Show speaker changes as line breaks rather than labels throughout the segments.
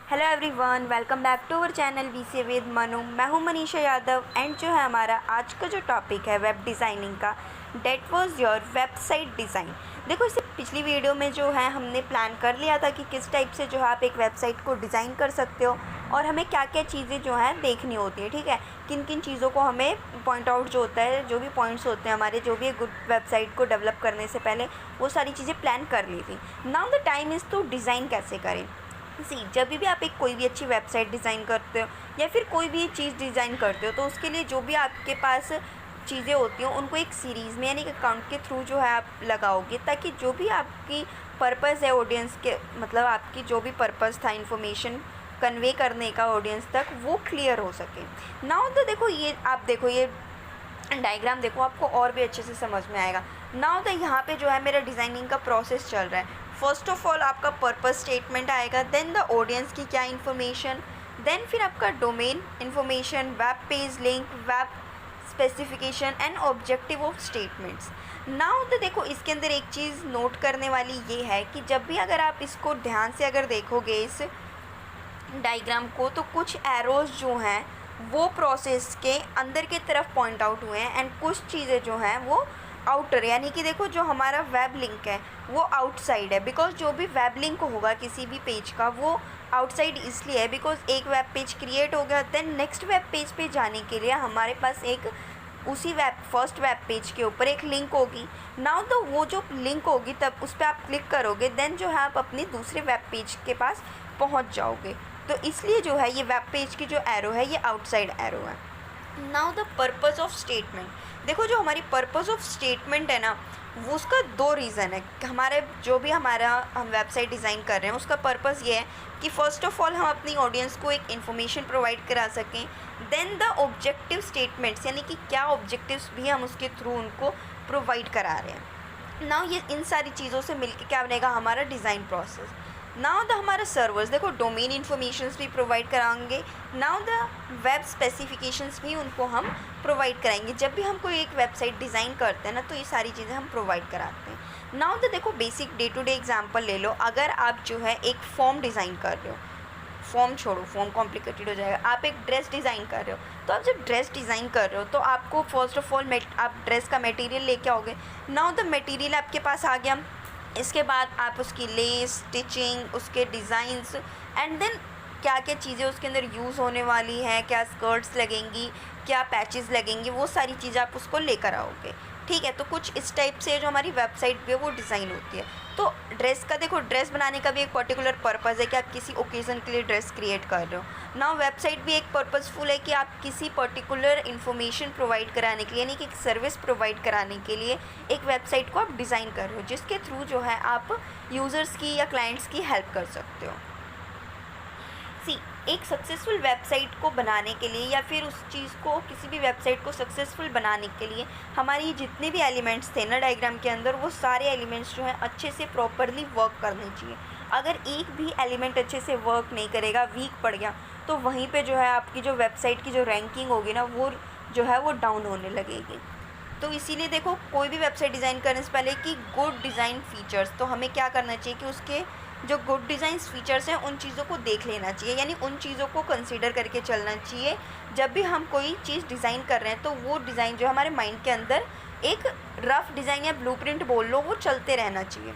Hello everyone, welcome back to our channel VCA with Manu. मैं हूं Manisha Yadav and जो है हमारा आज का जो टॉपिक है वेब डिज़ाइनिंग का, that was your website design. देखो, इससे पिछली वीडियो में जो है हमने प्लान कर लिया था कि किस टाइप से जो है आप एक वेबसाइट को डिज़ाइन कर सकते हो और हमें क्या क्या चीज़ें जो हैं देखनी होती है। ठीक है, किन किन चीज़ों को हमें पॉइंट आउट जो होता है, जो भी पॉइंट्स होते हैं हमारे, जो भी गुड वेबसाइट को डेवलप करने से पहले वो सारी चीज़ें प्लान कर ली थी। Now the time is to design कैसे करें। जब भी आप कोई भी अच्छी वेबसाइट डिज़ाइन करते हो या फिर कोई भी चीज़ डिज़ाइन करते हो तो उसके लिए जो भी आपके पास चीज़ें होती हैं उनको एक सीरीज़ में यानी कि अकाउंट के थ्रू जो है आप लगाओगे, ताकि जो भी आपकी पर्पज़ है ऑडियंस के, मतलब आपकी जो भी पर्पज़ था इन्फॉर्मेशन कन्वे करने का ऑडियंस तक, वो क्लियर हो सके। नाउ तो देखो, ये आप देखो, ये डायग्राम देखो, आपको और भी अच्छे से समझ में आएगा। नाउ तो यहाँ पे जो है मेरा डिज़ाइनिंग का प्रोसेस चल रहा है। फर्स्ट ऑफ ऑल आपका पर्पस स्टेटमेंट आएगा, देन द ऑडियंस की क्या इन्फॉर्मेशन, देन फिर आपका domain information, web page link, web specification and objective of statements. Now तो देखो, इसके अंदर एक चीज़ नोट करने वाली ये है कि जब भी अगर आप इसको ध्यान से अगर देखोगे इस डायग्राम को, तो कुछ एरोज जो हैं वो प्रोसेस के अंदर की तरफ पॉइंट आउट हुए हैं एंड कुछ चीज़ें जो हैं वो आउटर, यानी कि देखो जो हमारा वेब लिंक है वो आउटसाइड है। बिकॉज जो भी वेब लिंक होगा किसी भी पेज का वो आउटसाइड इसलिए है बिकॉज एक वेब पेज क्रिएट हो गया, देन नेक्स्ट वेब पेज पे जाने के लिए हमारे पास एक उसी फर्स्ट वेब पेज के ऊपर एक लिंक होगी। नाउ तो वो जो लिंक होगी तब उस पर आप क्लिक करोगे, देन जो है आप अपने दूसरे वेब पेज के पास पहुंच जाओगे। तो इसलिए जो है ये वेब पेज की जो एरो है ये आउटसाइड एरो है। Now the purpose of statement, देखो जो हमारी पर्पज़ ऑफ स्टेटमेंट है ना, वो उसका दो रीज़न है। हमारे जो भी हम वेबसाइट डिज़ाइन कर रहे हैं उसका पर्पज़ ये है कि फ़र्स्ट ऑफ ऑल हम अपनी ऑडियंस को एक इन्फॉर्मेशन प्रोवाइड करा सकें, देन द ऑब्जेक्टिव स्टेटमेंट्स, यानी कि क्या ऑब्जेक्टिव्स भी हम उसके थ्रू उनको प्रोवाइड करा रहे हैं। नाउ ये इन सारी चीज़ों से मिलकर क्या बनेगा हमारा डिज़ाइन प्रोसेस। नाउ द हमारा सर्वर्स, देखो डोमेन इन्फॉर्मेशंस भी प्रोवाइड कराएंगे, नाउ द वेब स्पेसिफिकेशंस भी उनको हम प्रोवाइड कराएंगे। जब भी हम कोई एक वेबसाइट डिज़ाइन करते हैं ना, तो ये सारी चीज़ें हम प्रोवाइड कराते हैं। नाउ द देखो basic day to day example ले लो। अगर आप जो है एक फॉर्म डिज़ाइन कर रहे हो, फॉर्म छोड़ो, फॉर्म कॉम्प्लिकेटेड हो जाएगा, आप एक ड्रेस डिज़ाइन कर रहे हो, तो आप जब ड्रेस डिज़ाइन कर रहे हो तो आपको फर्स्ट ऑफ ऑल आप ड्रेस का मटेरियल लेके आओगे। नाउ द मटेरियल आपके पास आ गया, इसके बाद आप उसकी लेस, स्टिचिंग, उसके डिज़ाइंस एंड देन क्या क्या चीज़ें उसके अंदर यूज़ होने वाली हैं, क्या स्कर्ट्स लगेंगी, क्या पैचेस लगेंगी, वो सारी चीज़ें आप उसको लेकर आओगे। ठीक है, तो कुछ इस टाइप से जो हमारी वेबसाइट पे वो डिज़ाइन होती है। तो ड्रेस का देखो, ड्रेस बनाने का भी एक पर्टिकुलर पर्पज़ है कि आप किसी ओकेज़न के लिए ड्रेस क्रिएट कर रहे हो। नाउ वेबसाइट भी एक पर्पज़फुल है कि आप किसी पर्टिकुलर इन्फॉर्मेशन प्रोवाइड कराने के लिए, यानी कि एक सर्विस प्रोवाइड कराने के लिए एक वेबसाइट को आप डिज़ाइन कर रहे हो, जिसके थ्रू जो है आप यूज़र्स की या क्लाइंट्स की हेल्प कर सकते हो। एक सक्सेसफुल वेबसाइट को बनाने के लिए या फिर उस चीज़ को, किसी भी वेबसाइट को सक्सेसफुल बनाने के लिए हमारी जितने भी एलिमेंट्स थे ना डायग्राम के अंदर, वो सारे एलिमेंट्स जो हैं अच्छे से प्रॉपरली वर्क करने चाहिए। अगर एक भी एलिमेंट अच्छे से वर्क नहीं करेगा, वीक पड़ गया, तो वहीं पे जो है आपकी जो वेबसाइट की जो रैंकिंग होगी ना, वो जो है वो डाउन होने लगेगी। तो इसीलिए देखो, कोई भी वेबसाइट डिज़ाइन करने से पहले कि गुड डिज़ाइन फीचर्स, तो हमें क्या करना चाहिए कि उसके जो गुड डिज़ाइन फीचर्स हैं उन चीज़ों को देख लेना चाहिए, यानी उन चीज़ों को कंसीडर करके चलना चाहिए जब भी हम कोई चीज़ डिज़ाइन कर रहे हैं। तो वो डिज़ाइन जो हमारे माइंड के अंदर एक रफ़ डिज़ाइन या ब्लूप्रिंट बोल लो, वो चलते रहना चाहिए।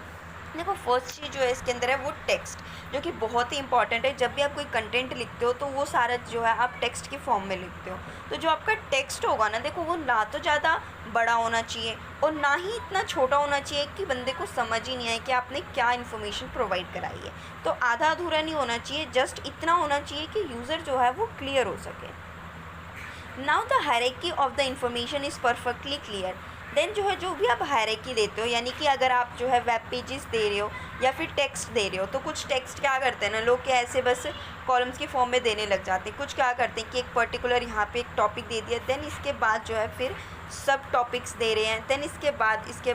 देखो फर्स्ट चीज़ जो है इसके अंदर है वो टेक्स्ट, जो कि बहुत ही इंपॉर्टेंट है। जब भी आप कोई कंटेंट लिखते हो तो वो सारा जो है आप टेक्स्ट के फॉर्म में लिखते हो। तो जो आपका टेक्स्ट होगा ना, देखो वो ना तो ज़्यादा बड़ा होना चाहिए और ना ही इतना छोटा होना चाहिए कि बंदे को समझ ही नहीं आए कि आपने क्या इन्फॉर्मेशन प्रोवाइड कराई है। तो आधा अधूरा नहीं होना चाहिए, जस्ट इतना होना चाहिए कि यूज़र जो है वो क्लियर हो सके। Now the hierarchy of the information is perfectly clear. Then जो है जो भी आप हायरार्की देते हो, यानी कि अगर आप जो है वेब पेजेस दे रहे हो या फिर टेक्स्ट दे रहे हो, तो कुछ टेक्स्ट क्या करते हैं ना लोग, क्या ऐसे बस कॉलम्स के फॉर्म में देने लग जाते हैं। कुछ क्या करते हैं कि एक पर्टिकुलर यहाँ पे एक टॉपिक दे दिया, देन इसके बाद जो है फिर सब टॉपिक्स दे रहे हैं, देन इसके बाद इसके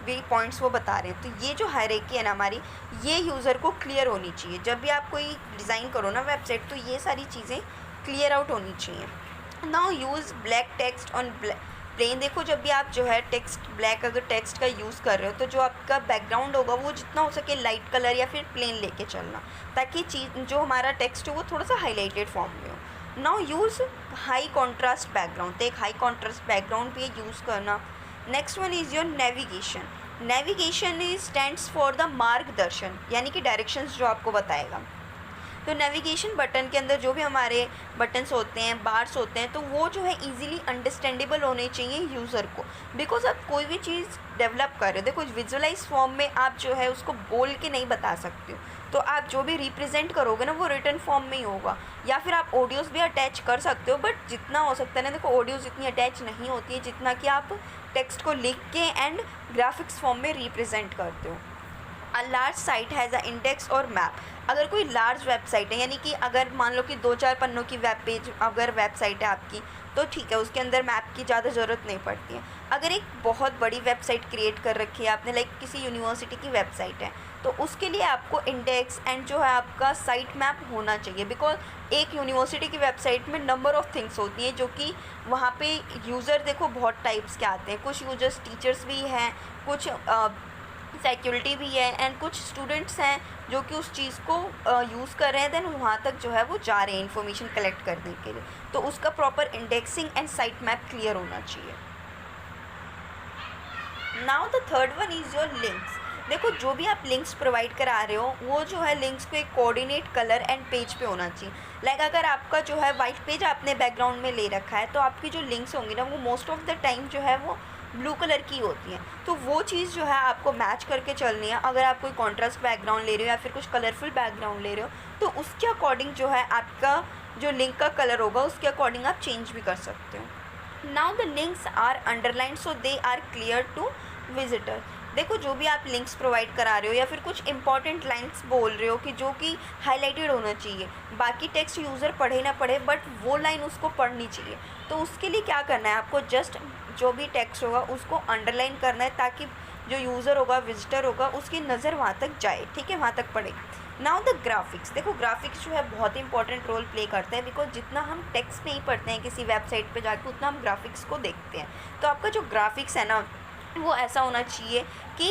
भी पॉइंट्स वो बता रहे हैं। तो ये जो हायरार्की है ना हमारी, ये यूज़र को क्लियर होनी चाहिए। जब भी आप कोई डिज़ाइन करो ना वेबसाइट, तो ये सारी चीज़ें क्लियर आउट होनी चाहिए। Now use black text on plain देखो, जब भी आप जो है टेक्स्ट ब्लैक अगर टेक्स्ट का यूज़ कर रहे हो तो जो आपका बैकग्राउंड होगा वो जितना हो सके लाइट कलर या फिर प्लेन लेके चलना, ताकि चीज़ जो हमारा टेक्स्ट हो वो थोड़ा सा हाईलाइटेड फॉर्म में हो। Now use high contrast background, तो एक हाई कॉन्ट्रास्ट बैकग्राउंड भी यूज़ करना। Next one is your navigation. Navigation is stands for the मार्गदर्शन, यानी कि डायरेक्शंस जो आपको बताएगा। तो नेविगेशन बटन के अंदर जो भी हमारे बटन्स होते हैं, बार्स होते हैं, तो वो जो है इजीली अंडरस्टैंडेबल होने चाहिए यूज़र को, बिकॉज आप कोई भी चीज़ डेवलप कर रहे हो, देखो विजुअलाइज फॉर्म में आप जो है उसको बोल के नहीं बता सकते हो, तो आप जो भी रिप्रेजेंट करोगे ना वो रिटन फॉर्म में ही होगा, या फिर आप ऑडियोज़ भी अटैच कर सकते हो, बट जितना हो सकता है ना, देखो ऑडियोज़ इतनी अटैच नहीं होती है जितना कि आप टेक्स्ट को लिख के एंड ग्राफिक्स फॉर्म में रिप्रेजेंट करते हो। A large site has a index और मैप। अगर कोई लार्ज वेबसाइट है, यानी कि अगर मान लो कि 2-4 पन्नों की वेब पेज अगर वेबसाइट है आपकी, तो ठीक है, उसके अंदर मैप की ज़्यादा ज़रूरत नहीं पड़ती है। अगर एक बहुत बड़ी वेबसाइट क्रिएट कर रखी है आपने, लाइक किसी यूनिवर्सिटी की वेबसाइट है, तो उसके लिए आपको इंडेक्स एंड जो है आपका साइट मैप होना चाहिए, बिकॉज एक यूनिवर्सिटी की वेबसाइट में नंबर ऑफ़ थिंग्स होती हैं, जो कि वहाँ पे यूज़र देखो बहुत टाइप्स के आते हैं, कुछ यूजर्स टीचर्स भी हैं, कुछ सिक्योरिटी भी है, एंड कुछ स्टूडेंट्स हैं जो कि उस चीज़ को यूज़ कर रहे हैं, देन वहाँ तक जो है वो जा रहे हैं इन्फॉर्मेशन कलेक्ट करने के लिए, तो उसका proper indexing and site map clear होना चाहिए। Now the third one is your links. देखो जो भी आप लिंक्स प्रोवाइड करा रहे हो वो जो है लिंक्स को एक कोऑर्डिनेट कलर एंड पेज पे होना चाहिए। लाइक अगर आपका जो है वाइट पेज आपने बैकग्राउंड में ले रखा है, तो आपकी जो लिंक्स होंगी ना वो मोस्ट ऑफ द टाइम जो है वो ब्लू कलर की होती हैं, तो वो चीज़ जो है आपको मैच करके चलनी है। अगर आप कोई कॉन्ट्रास्ट बैकग्राउंड ले रहे हो या फिर कुछ कलरफुल बैकग्राउंड ले रहे हो, तो उसके अकॉर्डिंग जो है आपका जो लिंक का कलर होगा उसके अकॉर्डिंग आप चेंज भी कर सकते हो। Now the links are underlined so they are clear to visitor. देखो जो भी आप लिंक्स प्रोवाइड करा रहे हो या फिर कुछ इंपॉर्टेंट लाइंस बोल रहे हो कि जो कि हाईलाइटेड होना चाहिए, बाकी टेक्स्ट यूज़र पढ़े ना पढ़े बट वो लाइन उसको पढ़नी चाहिए, तो उसके लिए क्या करना है, आपको जस्ट जो भी टेक्स्ट होगा उसको अंडरलाइन करना है, ताकि जो यूज़र होगा, विजिटर होगा, उसकी नज़र वहाँ तक जाए, ठीक है, वहाँ तक पढ़े। Now the graphics. देखो ग्राफिक्स जो है बहुत ही इंपॉर्टेंट रोल प्ले करता है, बिकॉज जितना हम टेक्स्ट नहीं पढ़ते हैं किसी वेबसाइट पे जाके, उतना हम ग्राफिक्स को देखते हैं। तो आपका जो ग्राफिक्स है ना वो ऐसा होना चाहिए कि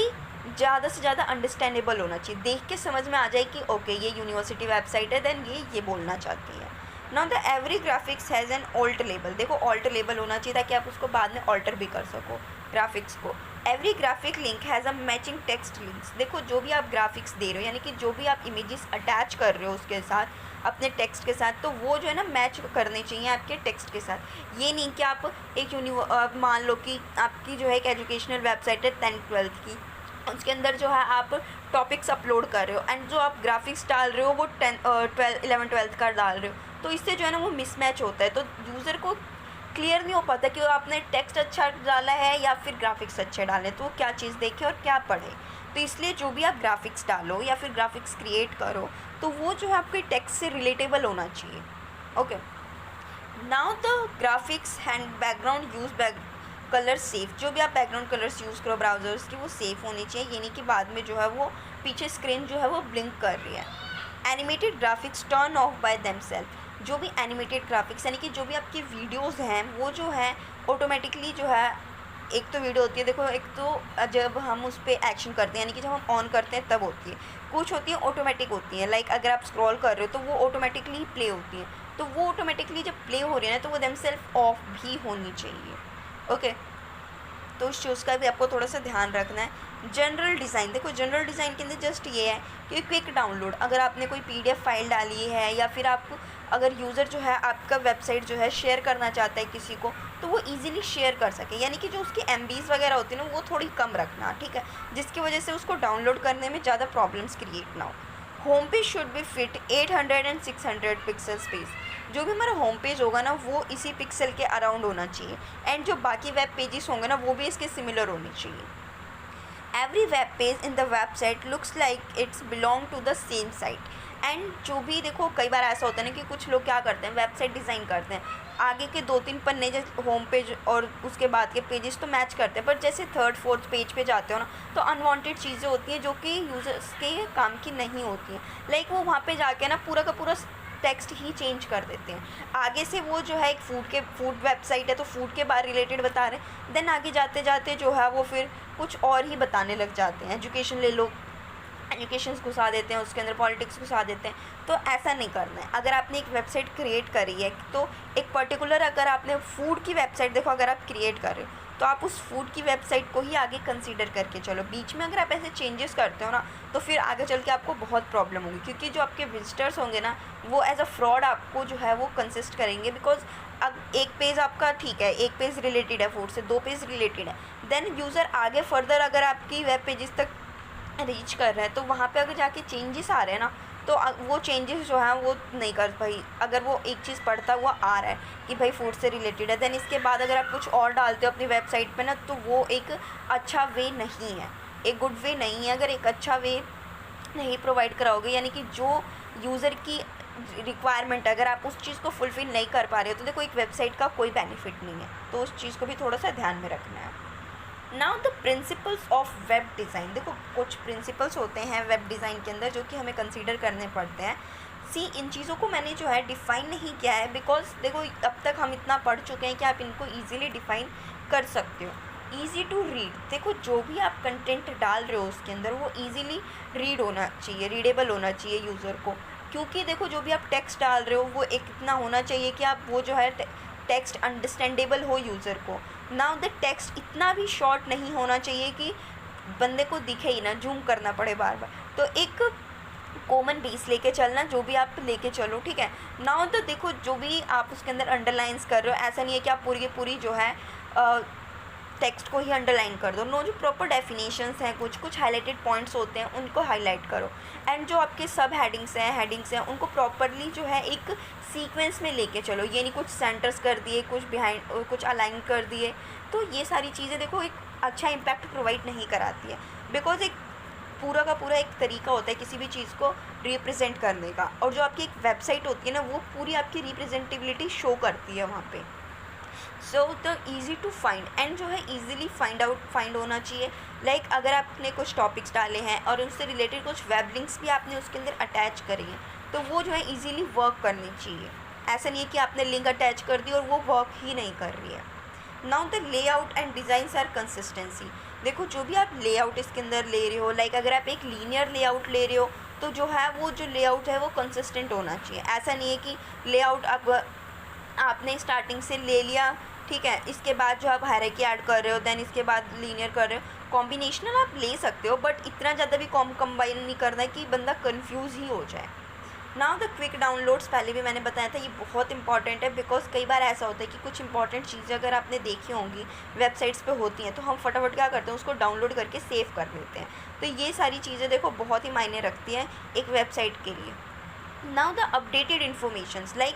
ज़्यादा से ज़्यादा अंडरस्टैंडेबल होना चाहिए, देख के समझ में आ जाए कि ओके ये यूनिवर्सिटी वेबसाइट है, देन ये बोलना चाहती है। Now the every graphics has an alt label. देखो ऑल्ट लेबल होना चाहिए ताकि आप उसको बाद में ऑल्टर भी कर सको ग्राफिक्स को। Every graphic link has a matching text links. देखो जो भी आप ग्राफिक्स दे रहे हो, यानी कि जो भी आप इमेजेस अटैच कर रहे हो उसके साथ, अपने टेक्स्ट के साथ, तो वो जो है ना मैच करने चाहिए आपके टेक्स्ट के साथ। ये नहीं कि आप एक मान लो कि आपकी जो है एक एजुकेशनल वेबसाइट है 10th-12th की, उसके अंदर जो है आप टॉपिक्स अपलोड कर रहे हो एंड जो आप ग्राफिक्स डाल रहे हो वो 11th-12th का डाल रहे हो, तो इससे जो है ना वो मिसमैच होता है, तो यूज़र को क्लियर नहीं हो पाता कि वो आपने टेक्स्ट अच्छा डाला है या फिर ग्राफिक्स अच्छे डाले, तो वो क्या चीज़ देखे और क्या पढ़े। तो इसलिए जो भी आप ग्राफिक्स डालो या फिर ग्राफिक्स क्रिएट करो, तो वो जो है आपके टेक्स्ट से रिलेटेबल होना चाहिए। Okay, now the graphics and background use colour safe. जो भी आप बैकग्राउंड कलर्स यूज़ करो ब्राउज़र्स की, वो सेफ़ होनी चाहिए, ये नहीं कि बाद में जो है वो पीछे स्क्रीन जो है वो ब्लिंक कर रही है। Animated graphics turn off by themselves. जो भी एनिमेटेड ग्राफिक्स यानी कि जो भी आपकी वीडियोस हैं वो जो है ऑटोमेटिकली जो है, एक तो वीडियो होती है, देखो एक तो जब हम उस पर एक्शन करते हैं यानी कि जब हम ऑन करते हैं तब होती है, कुछ होती है ऑटोमेटिक होती है, लाइक अगर आप स्क्रॉल कर रहे हो तो वो ऑटोमेटिकली प्ले होती है, तो वो ऑटोमेटिकली जब प्ले हो रही है ना तो वो देमसेल्फ ऑफ भी होनी चाहिए। ओके, तो उस चीज़ का भी आपको थोड़ा सा ध्यान रखना है। General design. देखो जनरल डिज़ाइन के अंदर जस्ट ये है कि क्विक डाउनलोड। अगर आपने कोई PDF फाइल डाली है या फिर आप अगर यूज़र जो है आपका वेबसाइट जो है शेयर करना चाहता है किसी को, तो वो इजीली शेयर कर सके, यानी कि जो उसकी MBs वगैरह होती है ना वो थोड़ी कम रखना, ठीक है, जिसकी वजह से उसको डाउनलोड करने में ज़्यादा प्रॉब्लम्स क्रिएट ना हो। Home page should be fit 800 and 600 pixel space. जो भी हमारा होम पेज होगा ना वो इसी पिक्सल के अराउंड होना चाहिए, एंड जो बाकी वेब पेजेस होंगे ना वो भी इसके सिमिलर होने चाहिए। Every web page in the website looks like it's belong to the same site. And जो भी देखो कई बार ऐसा होता है ना कि कुछ लोग क्या करते हैं, वेबसाइट डिज़ाइन करते हैं, आगे के 2-3 पन्ने जैसे होम पेज और उसके बाद के पेजेस तो मैच करते हैं, पर जैसे 3rd-4th पेज पे जाते हो ना तो अनवांटेड चीज़ें होती हैं जो कि यूज़र्स के काम की नहीं होती हैं। लाइक वो वहाँ पे जाके ना पूरा का पूरा टेक्स्ट ही चेंज कर देते हैं। आगे से वो जो है एक फूड वेबसाइट है तो फूड के बारे रिलेटेड बता रहे हैं, देन आगे जाते जाते जो है वो फिर कुछ और ही बताने लग जाते हैं। एजुकेशन ले लो, एजुकेशंस घुसा देते हैं उसके अंदर, पॉलिटिक्स घुसा देते हैं। तो ऐसा नहीं करना है। अगर आपने एक वेबसाइट क्रिएट करी है तो एक पर्टिकुलर, अगर आपने फूड की वेबसाइट देखो अगर आप क्रिएट कर रहे हो तो आप उस फूड की वेबसाइट को ही आगे कंसीडर करके चलो। बीच में अगर आप ऐसे चेंजेस करते हो ना तो फिर आगे चल के आपको बहुत प्रॉब्लम होगी, क्योंकि जो आपके विजिटर्स होंगे ना वो एज अ फ्रॉड आपको जो है वो कंसिस्ट करेंगे। बिकॉज अब एक पेज आपका ठीक है, एक पेज रिलेटेड है फूड से, 2 पेज रिलेटेड है, देन यूज़र आगे फर्दर अगर आपकी वेब पेजेस तक रीच कर रहे हैं तो वहाँ पे अगर जाके चेंजेस आ रहे हैं ना तो वो चेंजेस जो हैं वो नहीं कर भाई। अगर वो एक चीज़ पढ़ता हुआ आ रहा है कि भाई फूड से रिलेटेड है, देन इसके बाद अगर आप कुछ और डालते हो अपनी वेबसाइट पे ना तो वो एक अच्छा वे नहीं है, एक गुड वे नहीं है। अगर एक अच्छा वे नहीं प्रोवाइड कराओगे, यानी कि जो यूज़र की रिक्वायरमेंट है अगर आप उस चीज़ को फुलफ़िल नहीं कर पा रहे हो तो देखो एक वेबसाइट का कोई बेनिफिट नहीं है। तो उस चीज़ को भी थोड़ा सा ध्यान में रखना है। Now the principles of web design, देखो कुछ प्रिंसिपल्स होते हैं वेब डिज़ाइन के अंदर जो कि हमें कंसीडर करने पड़ते हैं। इन चीज़ों को मैंने जो है डिफ़ाइन नहीं किया है, बिकॉज देखो अब तक हम इतना पढ़ चुके हैं कि आप इनको ईज़िली डिफ़ाइन कर सकते हो। ईज़ी टू रीड, देखो जो भी आप कंटेंट डाल रहे हो उसके अंदर वो ईज़िली रीड होना चाहिए, रीडेबल होना चाहिए यूज़र को। क्योंकि देखो जो भी आप टेक्स्ट डाल रहे हो वो एक इतना होना चाहिए कि आप वो जो है टेक्स्ट अंडरस्टैंडेबल हो यूज़र को। नाउ द टेक्स्ट इतना भी शॉर्ट नहीं होना चाहिए कि बंदे को दिखे ही ना, जूम करना पड़े बार बार। तो एक कॉमन बेस लेके चलना, जो भी आप लेके चलो, ठीक है। नाउ तो देखो जो भी आप उसके अंदर अंडरलाइंस कर रहे हो, ऐसा नहीं है कि आप पूरी की पूरी जो है टेक्स्ट को ही अंडरलाइन कर दो। नो, जो प्रॉपर डेफिनेशंस हैं, कुछ कुछ हाईलाइटेड पॉइंट्स होते हैं उनको हाईलाइट करो। एंड जो आपके सब हेडिंग्स हैं उनको प्रॉपरली जो है एक सीक्वेंस में लेके चलो। ये नहीं कुछ सेंटर्स कर दिए, कुछ बिहाइंड, कुछ अलाइन कर दिए। तो ये सारी चीज़ें देखो एक अच्छा इम्पैक्ट प्रोवाइड नहीं कराती है। बिकॉज एक पूरा का पूरा एक तरीका होता है किसी भी चीज़ को रिप्रेजेंट करने का, और जो आपकी एक वेबसाइट होती है ना वो पूरी आपकी रिप्रेजेंटेबिलिटी शो करती है वहाँ पे। So the easy to find, and जो है ईज़िली फाइंड होना चाहिए। लाइक अगर आपने कुछ टॉपिक्स डाले हैं और उनसे रिलेटेड कुछ वेब लिंक्स भी आपने उसके अंदर अटैच करी हैं तो वो जो है ईज़िली वर्क करनी चाहिए। ऐसा नहीं है कि आपने लिंक अटैच कर दी और वो वर्क ही नहीं कर रही है। Now the layout and designs are consistency, देखो जो भी आप लेआउट इसके अंदर ले रहे हो, लाइक अगर आप एक लीनियर लेआउट ले रहे हो तो जो है वो जो लेआउट है वो कंसिस्टेंट होना चाहिए। ऐसा नहीं है कि लेआउट आपने स्टार्टिंग से ले लिया, ठीक है, इसके बाद जो आप हायरार्की ऐड कर रहे हो, देन इसके बाद लीनियर कर रहे हो। कॉम्बिनेशनल आप ले सकते हो बट इतना ज़्यादा भी कंबाइन नहीं करना है कि बंदा कंफ्यूज ही हो जाए। नाउ द क्विक डाउनलोड्स, पहले भी मैंने बताया था ये बहुत इंपॉर्टेंट है। बिकॉज कई बार ऐसा होता है कि कुछ इंपॉर्टेंट चीज़ें अगर आपने देखी होंगी वेबसाइट्स पे होती हैं तो हम फटाफट क्या करते हैं उसको डाउनलोड करके सेव कर लेते हैं। तो ये सारी चीज़ें देखो बहुत ही मायने रखती हैं एक वेबसाइट के लिए। Now the updated informations, like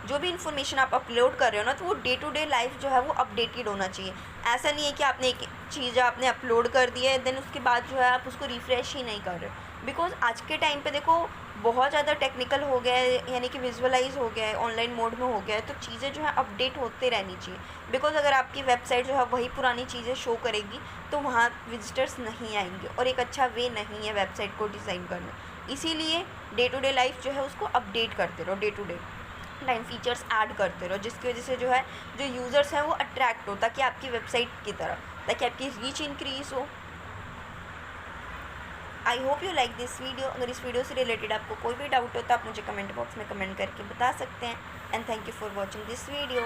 जो भी इन्फॉर्मेशन आप अपलोड कर रहे हो ना तो वो डे टू डे लाइफ जो है वो अपडेटेड होना चाहिए। ऐसा नहीं है कि आपने एक चीज़ आपने अपलोड कर दी है देन उसके बाद जो है आप उसको रिफ़्रेश ही नहीं कर रहे हो। बिकॉज आज के टाइम पे देखो बहुत ज़्यादा टेक्निकल हो गया है, यानी कि विजुअलाइज हो गया है, ऑनलाइन मोड में हो गया है, तो चीज़ें जो है अपडेट होते रहनी चाहिए। बिकॉज अगर आपकी वेबसाइट जो है वही पुरानी चीज़ें शो करेगी तो वहाँ विजिटर्स नहीं आएंगे और एक अच्छा वे नहीं है वेबसाइट को डिज़ाइन करना। इसीलिए डे टू डे लाइफ जो है उसको अपडेट करते रहो, day to day time features add करते रहो, जिसकी वजह से जो है जो यूज़र्स हैं वो अट्रैक्ट हो ताकि आपकी वेबसाइट की तरफ, ताकि आपकी रीच इंक्रीज़ हो। I hope you like this video. अगर इस वीडियो से रिलेटेड आपको कोई भी डाउट हो तो आप मुझे कमेंट बॉक्स में कमेंट करके बता सकते हैं। And thank you for watching this video.